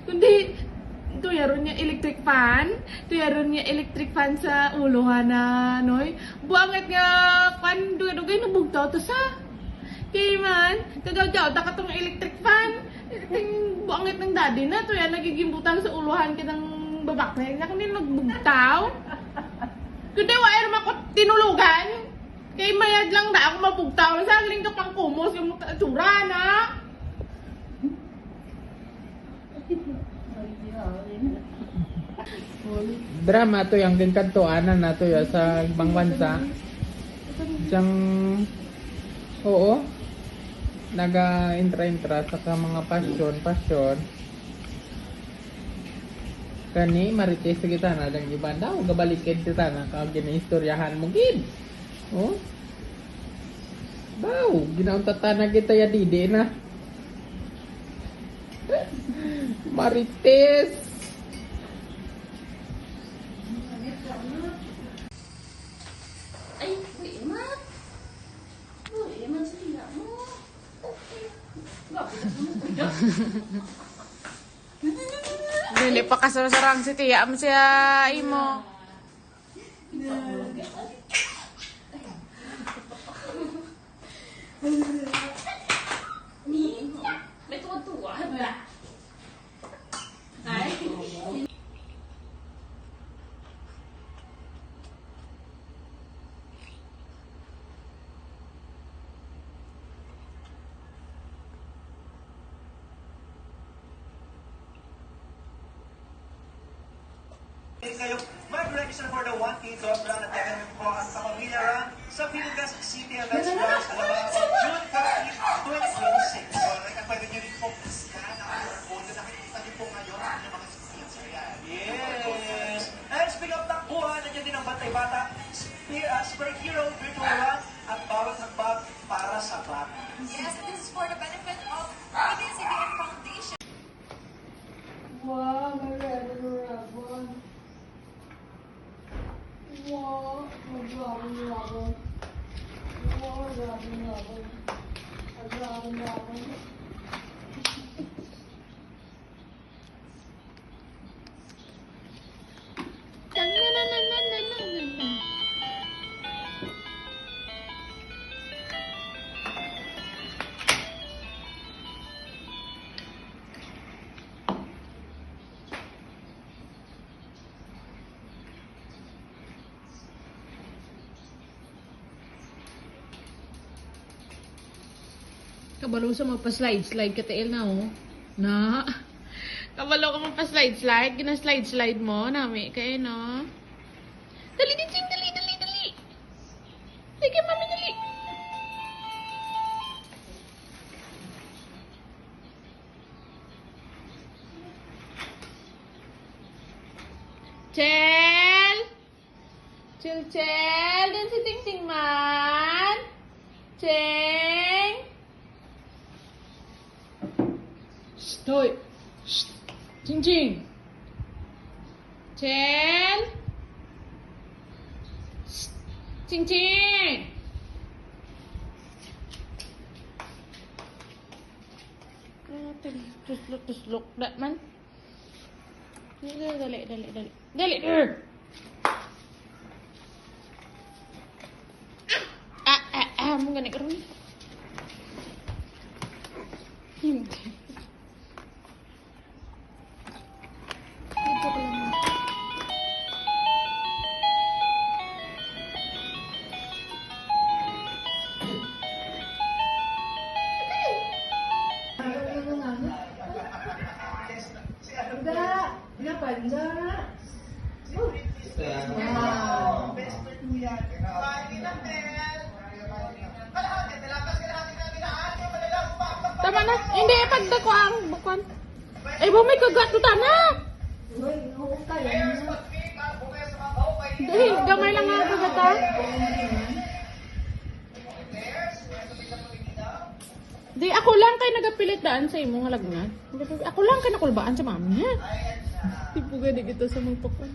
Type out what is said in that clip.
Kundi, tuyaron niya electric fan. Tuyaron niya electric fan sa uluhan na, noy. Buangit nga, kan, dugay nabugtaw to sa. Kaya man, kagaw-gaw, taka tong electric fan. Buangit ng daddy na, tuya nagiging butang sa uluhan kitang babaknay na kundi nagbugtaw. Kundi, wire man ko tinulugan. Kaya mayad lang na ako mabugtaw. Sa aling ka pang kumos yung tsura na. Drama to yung ginkantuanan na to sa ibang bansa. Siyang, oo, naga-intra-intra sa mga pasyon. Kani, marites sa kita na, dang iba daw, gabalikid kita na, kag ginaistoryahan mo, gid. Oh? Daw, ginauntata na kita ya didi na. Marites. Ay, wait, Mat. Wait, Mat, sila mo. Dili pa kasarang si Tia am siya imo. May tuwa-tuwa ba? Ay. Kayo mag-register for the 1K Dog Run at Tegan po ang Kapamilya Run sa Pilipinas City Events Branch Alabang June 15, 2026. So, pwede nyo rin po scan ang QR code na nakikita nyo po ngayon ang inyong mga screens. Yes! And speaking of takbuhan, nandiyan din ang Bantay Bata Superhero Virtual Run at bawat hagbag para sa bata. Yes, this is for the benefit of ABS-CBN Foundation. Wow, marabon. Wow, marabon. Wow, marabon. Kabalo sa magpa-slide ka tail na oh. Na. Kabalo ka magpa-slide. Gina-slide mo nami kay no. Dali ditsing, dali. Sige mami dali. Chel. Dan si Ting man. Cheng. Stoy. Ching. Chel. Ching. Tuslok dak man. Dali. Mo gani karon. Hindi. Dito ko lang. Tama na. Hindi, pagda ko ang bukon. Ay, bumay kagat ito na. Dahil, gamay lang nga kagata. Di, ako lang kay nagapilit daan sa imong halagngan. Ako lang kay nakulbaan sa mami niya. Di po gani kita sa mga pakwan.